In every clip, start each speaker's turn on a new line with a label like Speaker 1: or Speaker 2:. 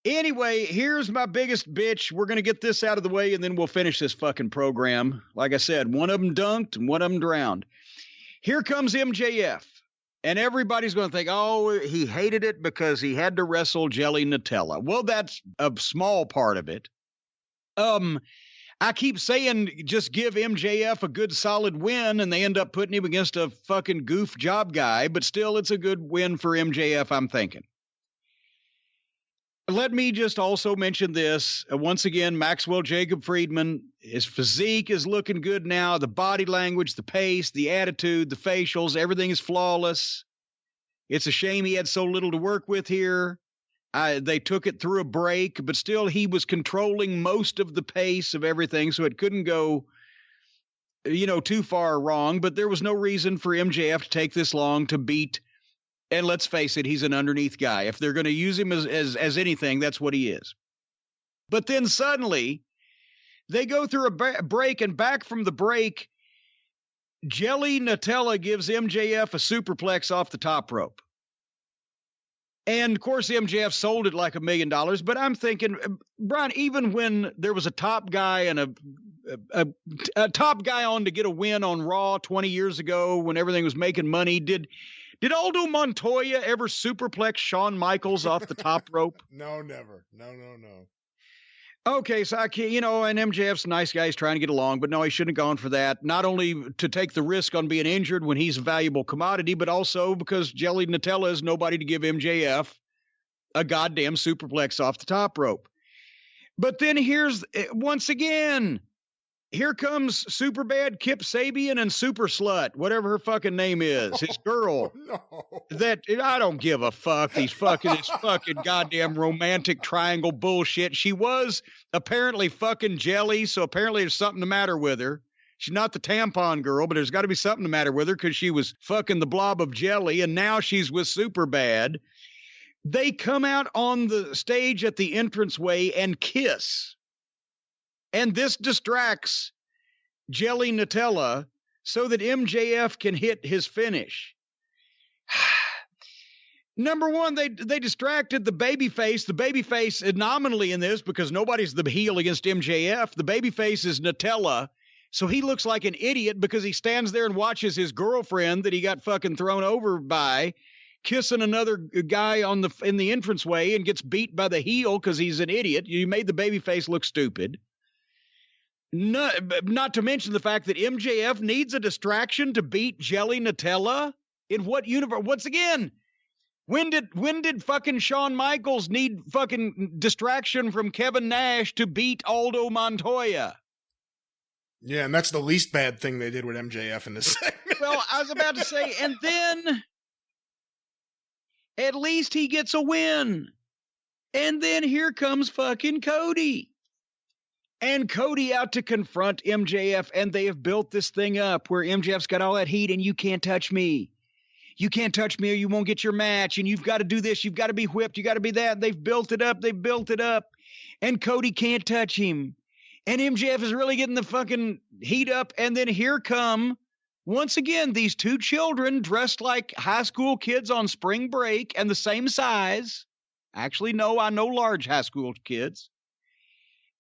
Speaker 1: Anyway, here's my biggest bitch. We're going to get this out of the way, and then we'll finish this fucking program. Like I said, one of them dunked and one of them drowned. Here comes MJF. And everybody's going to think, oh, he hated it because he had to wrestle Jelly Nutella. Well, that's a small part of it. I keep saying just give MJF a good solid win, and they end up putting him against a fucking goof job guy. But still, it's a good win for MJF, I'm thinking. Let me just also mention this. Once again, Maxwell Jacob Friedman, his physique is looking good now. The body language, the pace, the attitude, the facials, everything is flawless. It's a shame he had so little to work with here. They took it through a break, but still he was controlling most of the pace of everything, so it couldn't go, too far wrong. But there was no reason for MJF to take this long to beat. And let's face it, he's an underneath guy. If they're going to use him as anything, that's what he is. But then suddenly, they go through a break, and back from the break, Jelly Nutella gives MJF a superplex off the top rope. And, of course, MJF sold it like $1 million. But I'm thinking, Brian, even when there was a top guy and a top guy on to get a win on Raw 20 years ago when everything was making money, Did Aldo Montoya ever superplex Shawn Michaels off the top rope?
Speaker 2: No, never. No.
Speaker 1: Okay, so I can't, and MJF's a nice guy. He's trying to get along, but no, he shouldn't have gone for that. Not only to take the risk on being injured when he's a valuable commodity, but also because Jelly Nutella is nobody to give MJF a goddamn superplex off the top rope. But then once again, here comes Superbad Kip Sabian and Super Slut, whatever her fucking name is, his girl.
Speaker 2: No.
Speaker 1: That I don't give a fuck. This fucking goddamn romantic triangle bullshit. She was apparently fucking jelly, so apparently there's something the matter with her. She's not the tampon girl, but there's got to be something the matter with her because she was fucking the blob of jelly, and now she's with Superbad. They come out on the stage at the entranceway and kiss. And this distracts Jelly Nutella so that MJF can hit his finish. Number one, they distracted the babyface. The babyface nominally in this, because nobody's the heel against MJF. The babyface is Nutella. So he looks like an idiot because he stands there and watches his girlfriend that he got fucking thrown over by kissing another guy in the entranceway and gets beat by the heel because he's an idiot. You made the babyface look stupid. Not to mention the fact that MJF needs a distraction to beat Jelly Nutella. In what universe? Once again, when did fucking Shawn Michaels need fucking distraction from Kevin Nash to beat Aldo Montoya?
Speaker 2: Yeah, and that's the least bad thing they did with MJF in this segment.
Speaker 1: Well, I was about to say, and then at least he gets a win. And then here comes fucking Cody. And Cody out to confront MJF, and they have built this thing up where MJF's got all that heat, and you can't touch me. You can't touch me or you won't get your match, and you've got to do this, you've got to be whipped, you got to be that. They've built it up, and Cody can't touch him. And MJF is really getting the fucking heat up, and then here come, once again, these two children dressed like high school kids on spring break and the same size. Actually, no, I know large high school kids.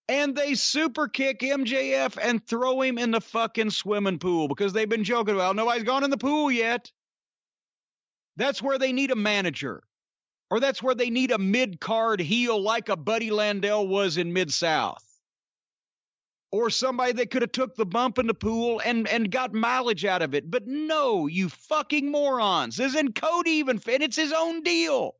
Speaker 1: And they super kick MJF and throw him in the fucking swimming pool because they've been joking about, nobody's gone in the pool yet. That's where they need a manager. Or that's where they need a mid-card heel like a Buddy Landell was in Mid-South. Or somebody that could have took the bump in the pool and got mileage out of it. But no, you fucking morons. Isn't Cody even fit? It's his own deal.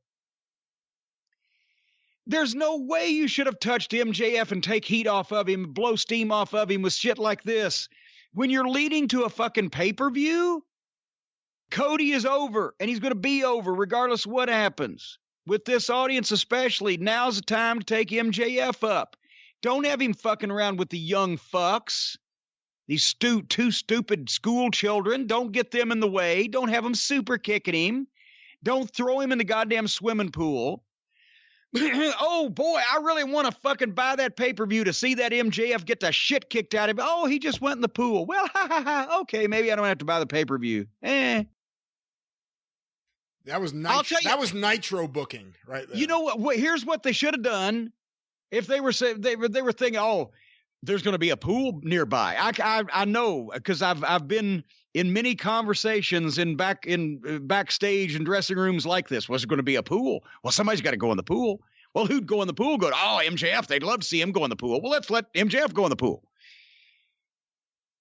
Speaker 1: There's no way you should have touched MJF and take heat off of him, blow steam off of him with shit like this. When you're leading to a fucking pay-per-view, Cody is over, and he's going to be over regardless of what happens. With this audience especially, now's the time to take MJF up. Don't have him fucking around with the young fucks. These two stupid school children. Don't get them in the way. Don't have them super kicking him. Don't throw him in the goddamn swimming pool. Oh, boy, I really want to fucking buy that pay-per-view to see that MJF get the shit kicked out of him. Oh, he just went in the pool. Well, okay, maybe I don't have to buy the pay-per-view.
Speaker 2: That was
Speaker 1: that
Speaker 2: was Nitro booking right there.
Speaker 1: You know what? Here's what they should have done. If they were thinking, oh, there's going to be a pool nearby. I know, because I've been in many conversations backstage and dressing rooms like this. Was it going to be a pool? Well, somebody's got to go in the pool. Well, who'd go in the pool? MJF. They'd love to see him go in the pool. Well, let's let MJF go in the pool.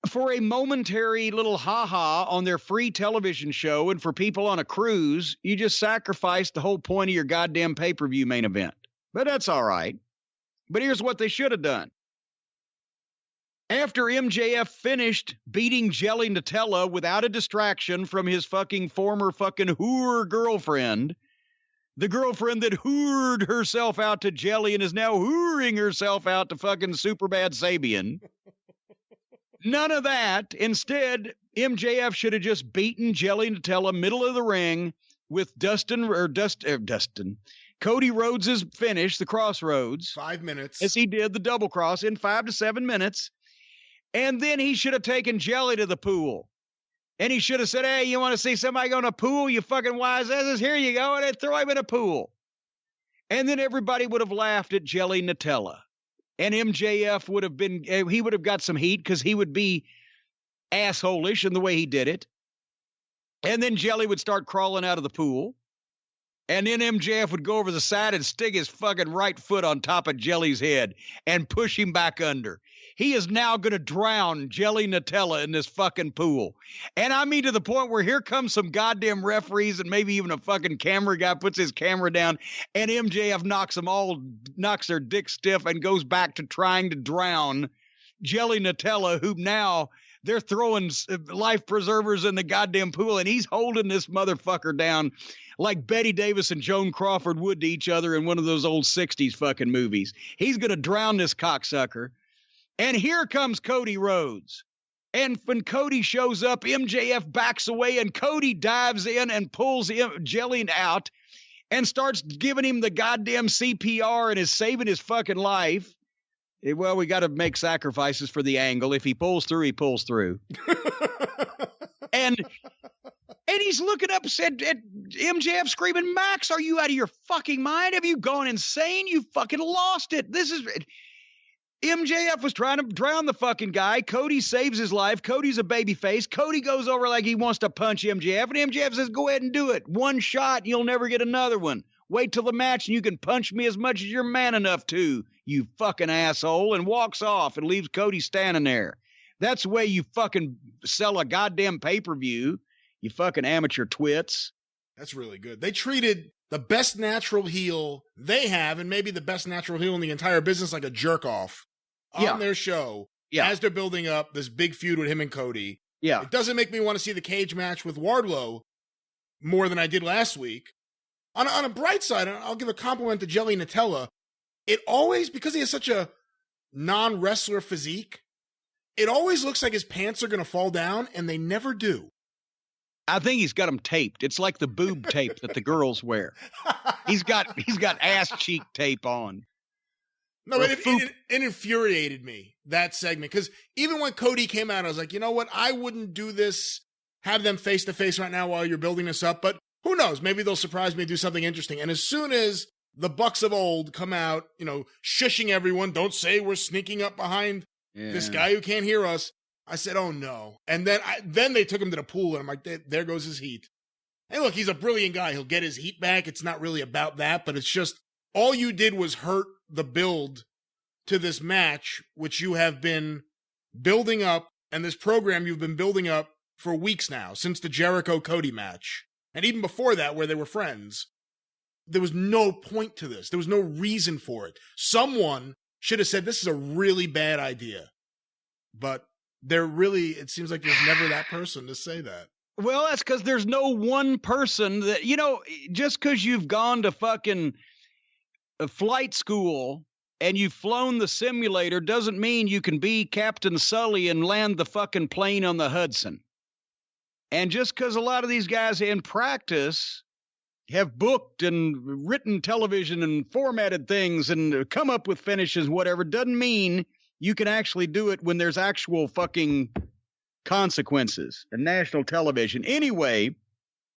Speaker 1: For a momentary little ha-ha on their free television show and for people on a cruise, you just sacrificed the whole point of your goddamn pay-per-view main event. But that's all right. But here's what they should have done. After MJF finished beating Jelly Nutella without a distraction from his fucking former fucking whore girlfriend, the girlfriend that whored herself out to Jelly and is now whoring herself out to fucking Superbad Sabian. None of that. Instead, MJF should have just beaten Jelly Nutella middle of the ring with Cody Rhodes' finish, the Crossroads.
Speaker 2: 5 minutes.
Speaker 1: As he did the double cross in 5 to 7 minutes. And then he should have taken Jelly to the pool. And he should have said, hey, you want to see somebody go in a pool, you fucking wise asses? Here you go. And then throw him in a pool. And then everybody would have laughed at Jelly Nutella. And MJF would have got some heat because he would be asshole-ish in the way he did it. And then Jelly would start crawling out of the pool. And then MJF would go over the side and stick his fucking right foot on top of Jelly's head and push him back under. He is now going to drown Jelly Nutella in this fucking pool. And I mean to the point where here comes some goddamn referees and maybe even a fucking camera guy puts his camera down and MJF knocks their dick stiff and goes back to trying to drown Jelly Nutella, who now they're throwing life preservers in the goddamn pool and he's holding this motherfucker down like Betty Davis and Joan Crawford would to each other in one of those old 60s fucking movies. He's going to drown this cocksucker. And here comes Cody Rhodes. And when Cody shows up, MJF backs away and Cody dives in and pulls Jelly out and starts giving him the goddamn CPR and is saving his fucking life. Well, we got to make sacrifices for the angle. If he pulls through, he pulls through. And he's looking up at MJF screaming, Max, are you out of your fucking mind? Have you gone insane? You fucking lost it. MJF was trying to drown the fucking guy. Cody saves his life. Cody's a babyface. Cody goes over like he wants to punch MJF, and MJF says, go ahead and do it. One shot, and you'll never get another one. Wait till the match, and you can punch me as much as you're man enough to, you fucking asshole, and walks off and leaves Cody standing there. That's the way you fucking sell a goddamn pay-per-view, you fucking amateur twits.
Speaker 2: That's really good. They treated the best natural heel they have, and maybe the best natural heel in the entire business, like a jerk-off on their show as they're building up this big feud with him and Cody.
Speaker 1: Yeah.
Speaker 2: It doesn't make me want to see the cage match with Wardlow more than I did last week. On a bright side, I'll give a compliment to Jelly Nutella. It always, because he has such a non-wrestler physique, it always looks like his pants are going to fall down, and they never do.
Speaker 1: I think he's got them taped. It's like the boob tape that the girls wear. He's got ass cheek tape on.
Speaker 2: No, it infuriated me, that segment, because even when Cody came out, I was like, you know what? I wouldn't do this, have them face-to-face right now while you're building this up, but who knows? Maybe they'll surprise me and do something interesting. And as soon as the Bucks of old come out, shushing everyone, don't say we're sneaking up behind this guy who can't hear us, I said, oh no. And then they took him to the pool, and I'm like, there goes his heat. Hey, look, he's a brilliant guy. He'll get his heat back. It's not really about that, but it's just, all you did was hurt the build to this match, which you have been building up, and this program you've been building up for weeks now, since the Jericho-Cody match. And even before that, where they were friends, there was no point to this. There was no reason for it. Someone should have said, this is a really bad idea. But it seems like there's never that person to say that.
Speaker 1: Well, that's because there's no one person that, just because you've gone to fucking flight school and you've flown the simulator doesn't mean you can be Captain Sully and land the fucking plane on the Hudson. And just because a lot of these guys in practice have booked and written television and formatted things and come up with finishes, whatever, doesn't mean you can actually do it when there's actual fucking consequences and national television. Anyway,